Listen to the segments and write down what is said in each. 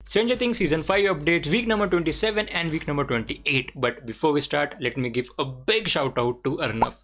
Stranger Things Season 5 updates week number 27 and week number 28. But before we start, let me give a big shout out to Arnav.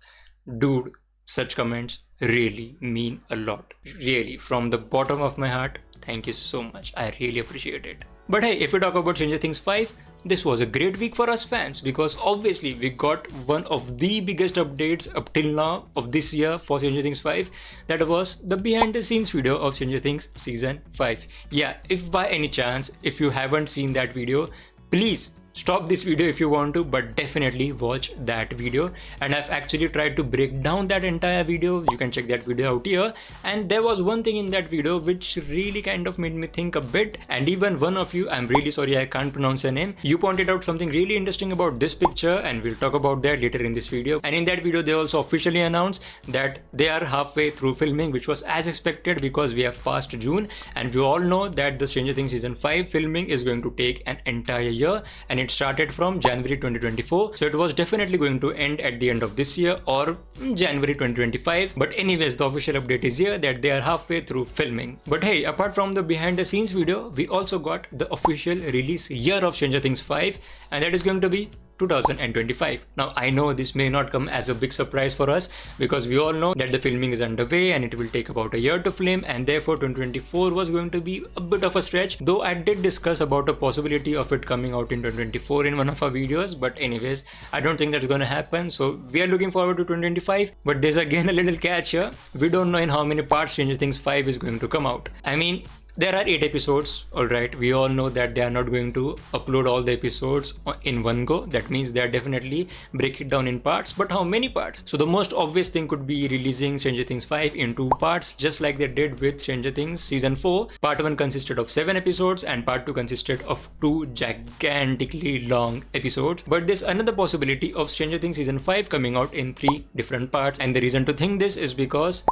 Dude, such comments really mean a lot. Really, from the bottom of my heart, thank you so much. I really appreciate it. But hey, if we talk about Stranger Things 5, this was a great week for us fans because obviously we got one of the biggest updates up till now of this year for Stranger Things 5. That was the behind the scenes video of Stranger Things Season 5. Yeah, if by any chance, if you haven't seen that video, please stop this video if you want to, but definitely watch that video. And I've actually tried to break down that entire video. You can check that video out here. And there was one thing in that video which really kind of made me think a bit. And even one of you, I'm really sorry I can't pronounce your name, you pointed out something really interesting about this picture, and we'll talk about that later in this video. And in that video they also officially announced that they are halfway through filming, which was as expected because we have passed June, and we all know that the Stranger Things Season 5 filming is going to take an entire year, and it started from January 2024, so it was definitely going to end at the end of this year or January 2025. But anyways, the official update is here that they are halfway through filming. But hey, apart from the behind the scenes video, we also got the official release year of Stranger Things 5, and that is going to be 2025. Now I know this may not come as a big surprise for us because we all know that the filming is underway and it will take about a year to film, and therefore 2024 was going to be a bit of a stretch, though I did discuss about a possibility of it coming out in 2024 in one of our videos. But anyways, I don't think that's going to happen, so we are looking forward to 2025. But there's again a little catch here. We don't know in how many parts Stranger Things 5 is going to come out. I mean, there are 8 episodes, alright. We all know that they are not going to upload all the episodes in one go. That means they are definitely break it down in parts. But how many parts? So the most obvious thing could be releasing Stranger Things 5 in 2 parts, just like they did with Stranger Things Season 4. Part 1 consisted of 7 episodes and part 2 consisted of 2 gigantically long episodes. But there's another possibility of Stranger Things Season 5 coming out in 3 different parts. And the reason to think this is because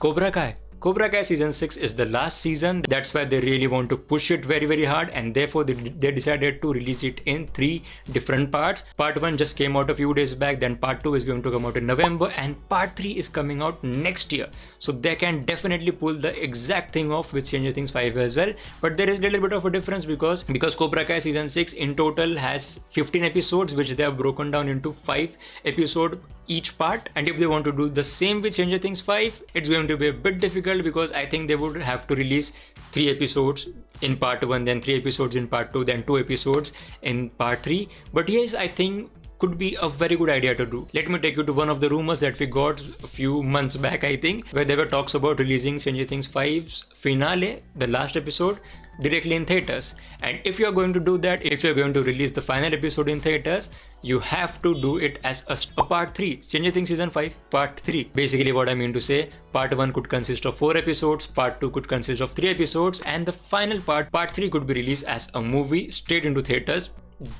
Cobra Kai Season 6 is the last season. That's why they really want to push it very hard, and therefore they decided to release it in 3 different parts. Part 1 just came out a few days back, then part 2 is going to come out in November, and part 3 is coming out next year. So they can definitely pull the exact thing off with Stranger Things 5 as well. But there is a little bit of a difference because Cobra Kai Season 6 in total has 15 episodes, which they have broken down into 5 episodes each part. And if they want to do the same with Stranger Things 5, it's going to be a bit difficult because I think they would have to release 3 episodes in part 1, then 3 episodes in part 2, then 2 episodes in part 3. But yes, I think could be a very good idea to do. Let me take you to one of the rumors that we got a few months back, I think, where there were talks about releasing Stranger Things 5's finale, the last episode, directly in theaters. And if you're going to do that, if you're going to release the final episode in theaters, you have to do it as a part 3, Stranger Things Season 5 part 3. Basically what I mean to say, part 1 could consist of 4 episodes, part 2 could consist of 3 episodes, and the final part 3 could be released as a movie straight into theaters.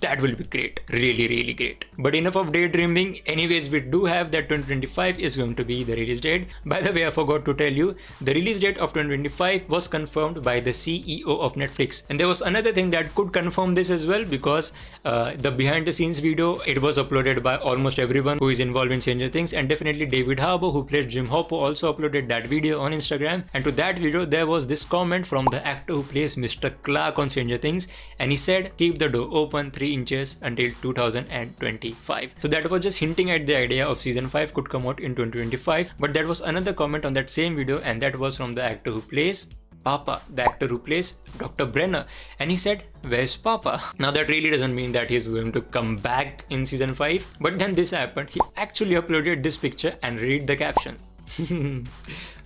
That will be great, really great. But enough of daydreaming. Anyways, we do have that 2025 is going to be the release date. By the way, I forgot to tell you, the release date of 2025 was confirmed by the CEO of Netflix. And there was another thing that could confirm this as well, because the behind the scenes video, it was uploaded by almost everyone who is involved in Stranger Things, and definitely David Harbour, who plays Jim Hopper, also uploaded that video on Instagram. And to that video there was this comment from the actor who plays Mr. Clark on Stranger Things, and he said, "Keep the door open 3 inches until 2025. So that was just hinting at the idea of Season 5 could come out in 2025. But there was another comment on that same video, and that was from the actor who plays Papa, the actor who plays Dr. Brenner, and he said, "Where's Papa?" Now that really doesn't mean that he's going to come back in Season 5, but then this happened. He actually uploaded this picture and read the caption.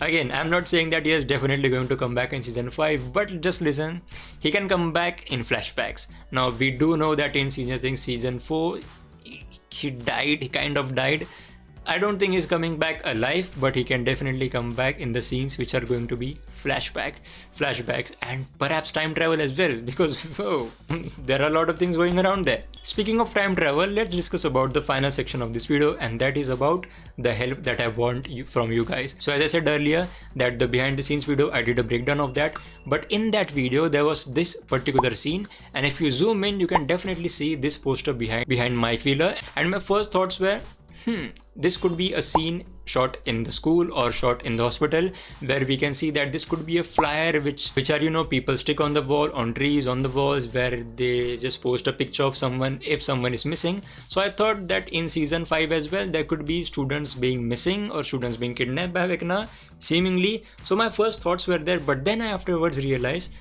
Again, I'm not saying that he is definitely going to come back in Season 5, but just listen, he can come back in flashbacks. Now we do know that in Stranger Things Season 4 he kind of died. I don't think he's coming back alive, but he can definitely come back in the scenes which are going to be flashbacks, and perhaps time travel as well, because there are a lot of things going around there. Speaking of time travel, let's discuss about the final section of this video, and that is about the help that I want from you guys. So as I said earlier, that the behind the scenes video, I did a breakdown of that, but in that video there was this particular scene, and if you zoom in, you can definitely see this poster behind Mike Wheeler, and my first thoughts were, this could be a scene shot in the school or shot in the hospital, where we can see that this could be a flyer which are, you know, people stick on the wall, on trees, on the walls, where they just post a picture of someone if someone is missing. So I thought that in season 5 as well there could be students being missing or students being kidnapped by Vecna seemingly. So my first thoughts were there, but then I afterwards realized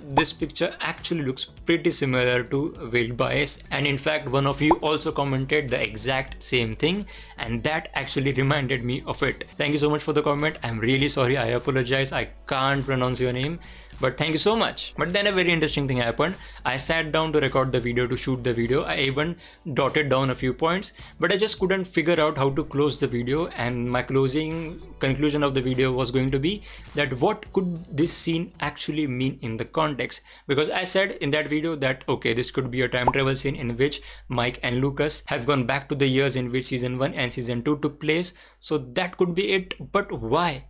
this picture actually looks pretty similar to Veiled Bias, and in fact one of you also commented the exact same thing, and that actually reminded me of it. Thank you so much for the comment. I'm really sorry, I apologize, I can't pronounce your name, but thank you so much. But then a very interesting thing happened. I sat down to record the video, to shoot the video. I even dotted down a few points, but I just couldn't figure out how to close the video, and my closing conclusion of the video was going to be that what could this scene actually mean in the context, because I said in that video that okay, this could be a time travel scene in which Mike and Lucas have gone back to the years in which season 1 and season 2 took place, so that could be it. But why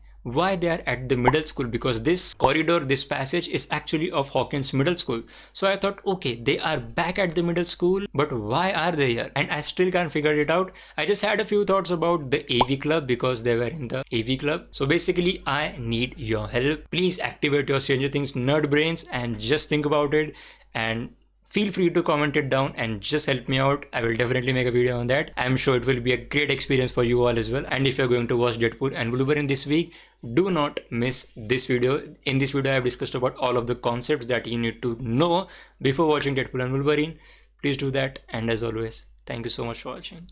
they are at the middle school? Because this corridor, this passage is actually of Hawkins Middle School. So I thought, okay, they are back at the middle school, but why are they here? And I still can't figure it out. I just had a few thoughts about the AV club, because they were in the AV club. So basically I need your help. Please activate your Stranger Things nerd brains and just think about it, and feel free to comment it down and just help me out. I will definitely make a video on that. I'm sure it will be a great experience for you all as well. And if you're going to watch Deadpool and Wolverine this week, do not miss this video. In this video I have discussed about all of the concepts that you need to know before watching Deadpool and Wolverine. Please do that, and as always, thank you so much for watching.